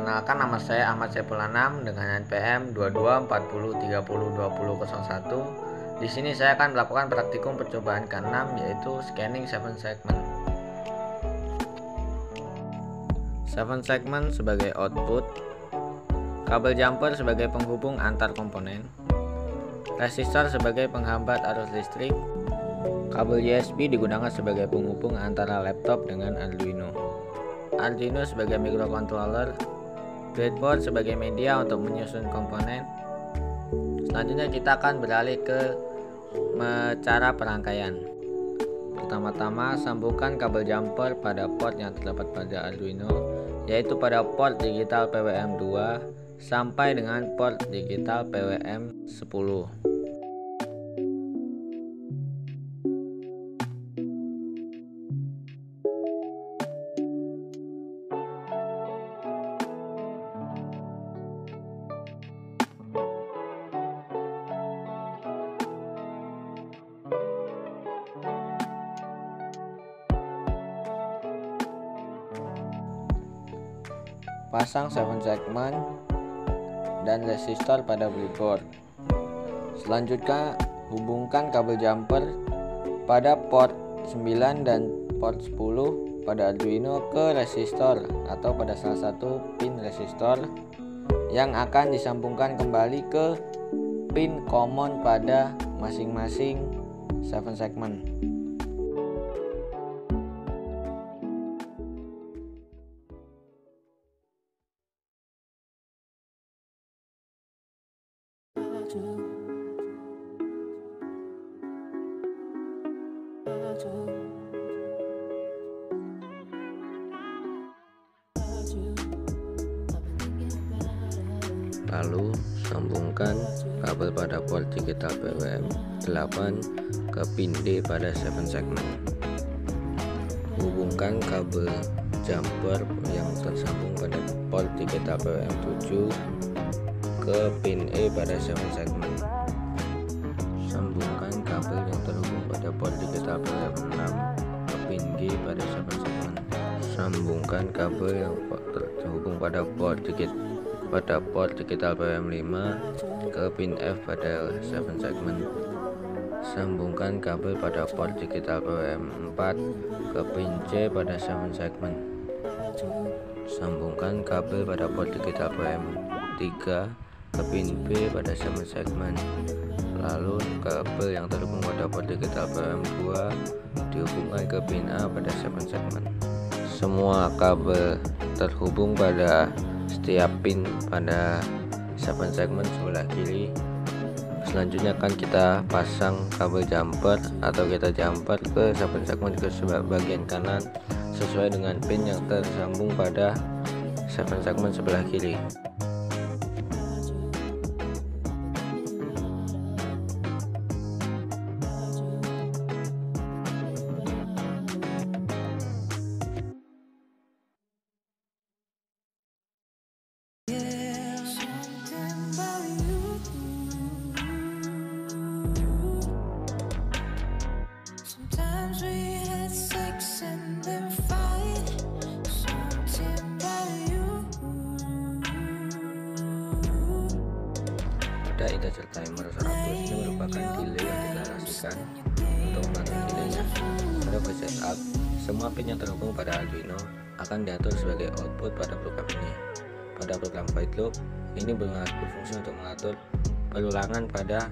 Perkenalkan, nama saya Ahmad Saiful Anam dengan NPM 2240302001. Di sini saya akan melakukan praktikum percobaan ke-6, yaitu scanning 7 segment. 7 segment sebagai output, kabel jumper sebagai penghubung antar komponen, resistor sebagai penghambat arus listrik, kabel USB digunakan sebagai penghubung antara laptop dengan Arduino sebagai microcontroller, breadboard sebagai media untuk menyusun komponen. Selanjutnya kita akan beralih ke cara perangkaian. Pertama-tama, sambungkan kabel jumper pada port yang terdapat pada Arduino, yaitu pada port digital PWM2 sampai dengan port digital PWM10. Pasang 7 segment dan resistor pada breadboard. Selanjutnya, hubungkan kabel jumper pada port 9 dan port 10 pada Arduino ke resistor atau pada salah satu pin resistor yang akan disambungkan kembali ke pin common pada masing-masing 7 segment. Lalu sambungkan kabel pada port digital PWM8 ke pin D pada 7 segment. Hubungkan kabel jumper yang tersambung pada port digital PWM7 ke pin E pada 7 segment. Sambungkan kabel yang terhubung pada port digital PWM6 ke pin G pada 7 segment. Sambungkan kabel yang terhubung pada port digital PWM5 ke pin F pada 7 segment. Sambungkan kabel pada port digital PWM4 ke pin C pada 7 segment. Sambungkan kabel pada port digital PWM3 ke pin B pada 7 segment. Lalu kabel yang terhubung pada port digital PWM2 dihubungkan ke pin A pada 7 segment. Semua kabel terhubung pada setiap pin pada 7 segment sebelah kiri. Selanjutnya akan kita pasang kabel jumper atau kita jumper ke 7 segment ke bagian kanan sesuai dengan pin yang tersambung pada 7 segment sebelah kiri. Pada integer timer 100 ini merupakan delay yang dideklarasikan untuk mengatur delaynya. Pada fase setup, semua pin yang terhubung pada Arduino akan diatur sebagai output pada program ini. Pada program void loop, ini berfungsi untuk mengatur perulangan pada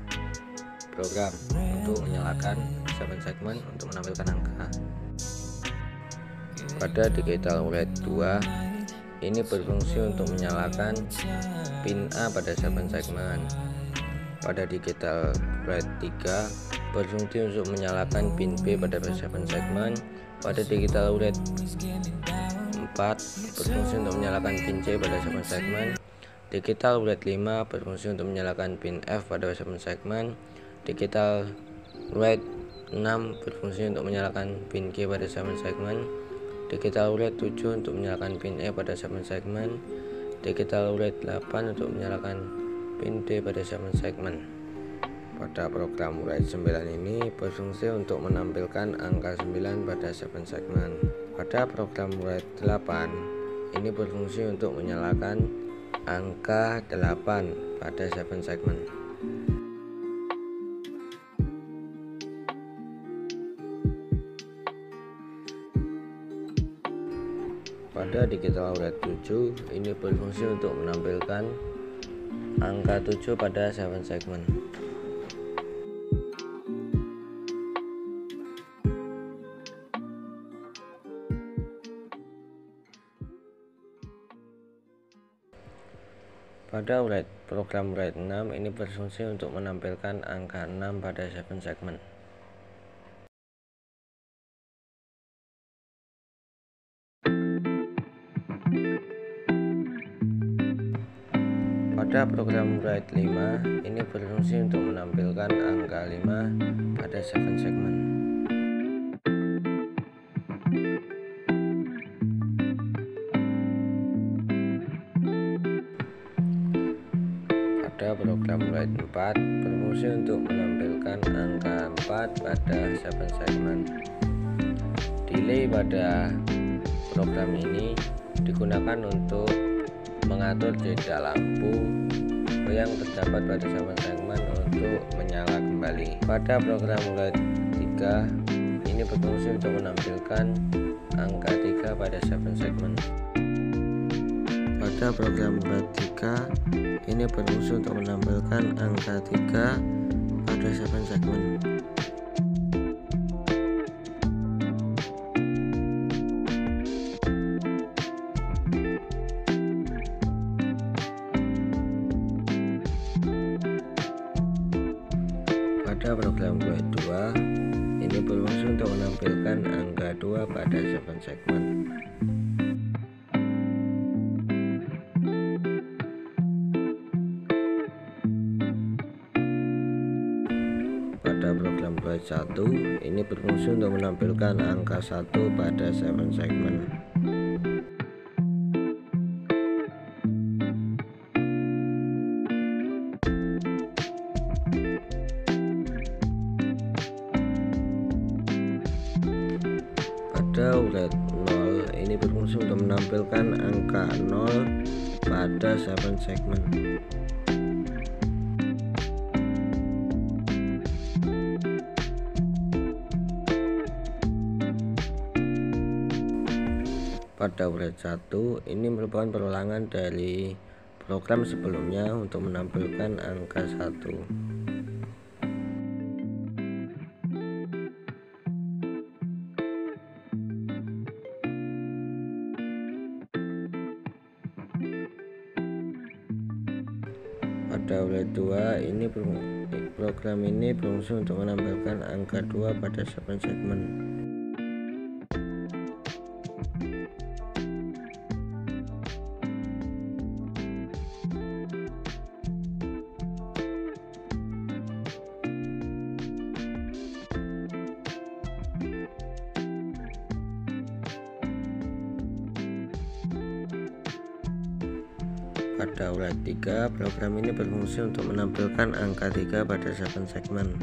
program untuk menyalakan 7 segment untuk menampilkan angka. Pada digital red 2, ini berfungsi untuk menyalakan pin A pada 7 segment. Pada digital red 3 berfungsi untuk menyalakan pin B pada 7 segment. Pada digital red 4 berfungsi untuk menyalakan pin C pada 7 segment. Digital red 5 berfungsi untuk menyalakan pin F pada 7 segment. Digital red 6 berfungsi untuk menyalakan pin G pada 7 segment. Digital red 7 untuk menyalakan pin E pada 7 segment. Digital red 8 untuk menyalakan pin D pada 7 segment. Pada program red 9 ini berfungsi untuk menampilkan angka 9 pada 7 segment. Pada program red 8 ini berfungsi untuk menyalakan angka 8 pada 7 segmen. Pada digital red 7 ini berfungsi untuk menampilkan angka 7 pada 7 segmen. Pada program red 6 ini berfungsi untuk menampilkan angka 6 pada 7 segmen. Pada program red 5 ini berfungsi untuk menampilkan angka 5 pada 7 segmen. Pada program red 4 berfungsi untuk menampilkan angka 4 pada 7 segmen. Delay pada program ini digunakan untuk mengatur jeda lampu yang terdapat pada 7 segmen untuk menyala kembali. Pada program red 3 ini berfungsi untuk menampilkan angka 3 pada 7 segmen. Pada program red 3 ini berfungsi untuk menampilkan angka 3 pada 7 segmen. Pada program red 2 ini berfungsi untuk menampilkan angka 2 pada 7 segmen. Pada program red 1 ini berfungsi untuk menampilkan angka 1 pada 7 segmen. Pada red 0 ini berfungsi untuk menampilkan angka 0 pada 7 segmen. Pada red 1 ini merupakan perulangan dari program sebelumnya untuk menampilkan angka 1. Pada red 2 ini program ini berfungsi untuk menampilkan angka 2 pada 7 segmen. Pada red 3 program ini berfungsi untuk menampilkan angka 3 pada 7 segmen.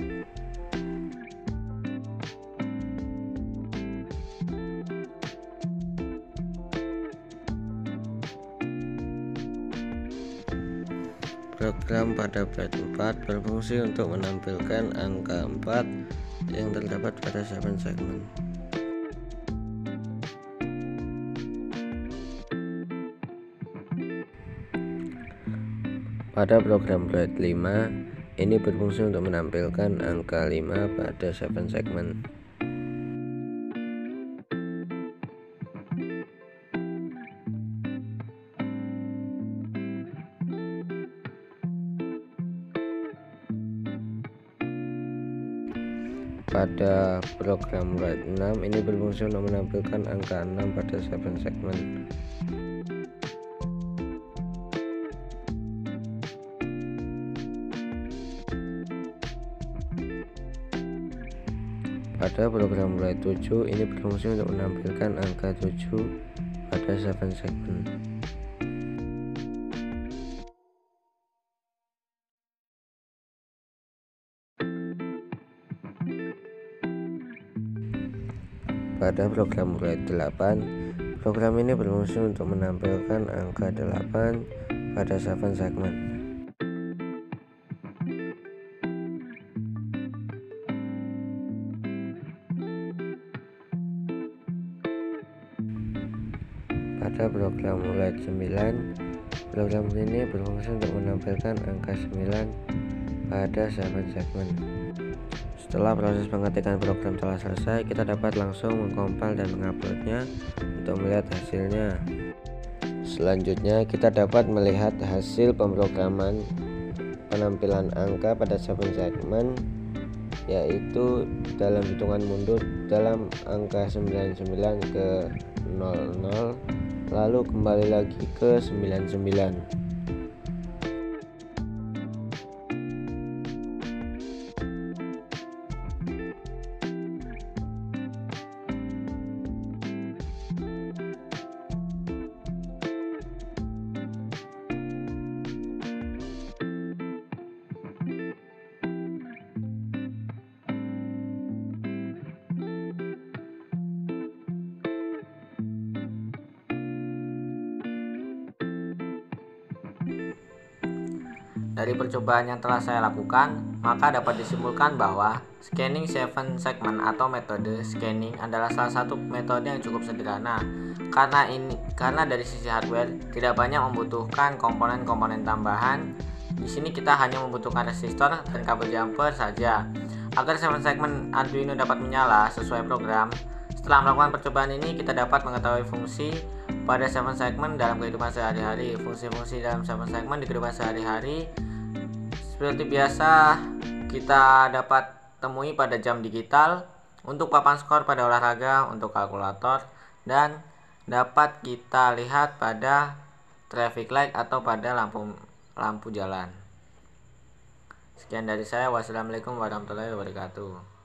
Program pada red 4 berfungsi untuk menampilkan angka 4 yang terdapat pada 7 segmen. Pada program red 5 ini berfungsi untuk menampilkan angka 5 pada 7 segmen. Pada program red 6 ini berfungsi untuk menampilkan angka 6 pada 7 segmen. Pada program red 7 ini berfungsi untuk menampilkan angka 7 pada 7 segmen. Pada program red 8 Program ini berfungsi untuk menampilkan angka 8 pada 7 segmen. Pada program ULED 9, program ini berfungsi untuk menampilkan angka 9 pada 7 segmen. Setelah proses pengetikan program telah selesai, kita dapat langsung mengkompil dan menguploadnya untuk melihat hasilnya. Selanjutnya, kita dapat melihat hasil pemrograman penampilan angka pada 7 segmen, yaitu dalam hitungan mundur dalam angka 99 ke 00, lalu kembali lagi ke 99. Dari percobaan yang telah saya lakukan, maka dapat disimpulkan bahwa scanning 7 segment atau metode scanning adalah salah satu metode yang cukup sederhana. Karena dari sisi hardware tidak banyak membutuhkan komponen-komponen tambahan. Di sini kita hanya membutuhkan resistor dan kabel jumper saja. Agar 7 segmen Arduino dapat menyala sesuai program, setelah melakukan percobaan ini kita dapat mengetahui fungsi pada 7 segmen dalam kehidupan sehari-hari. Fungsi-fungsi dalam 7 segmen di kehidupan sehari-hari seperti biasa kita dapat temui pada jam digital, untuk papan skor pada olahraga, untuk kalkulator, dan dapat kita lihat pada traffic light atau pada lampu jalan. Sekian dari saya. Wassalamualaikum warahmatullahi wabarakatuh.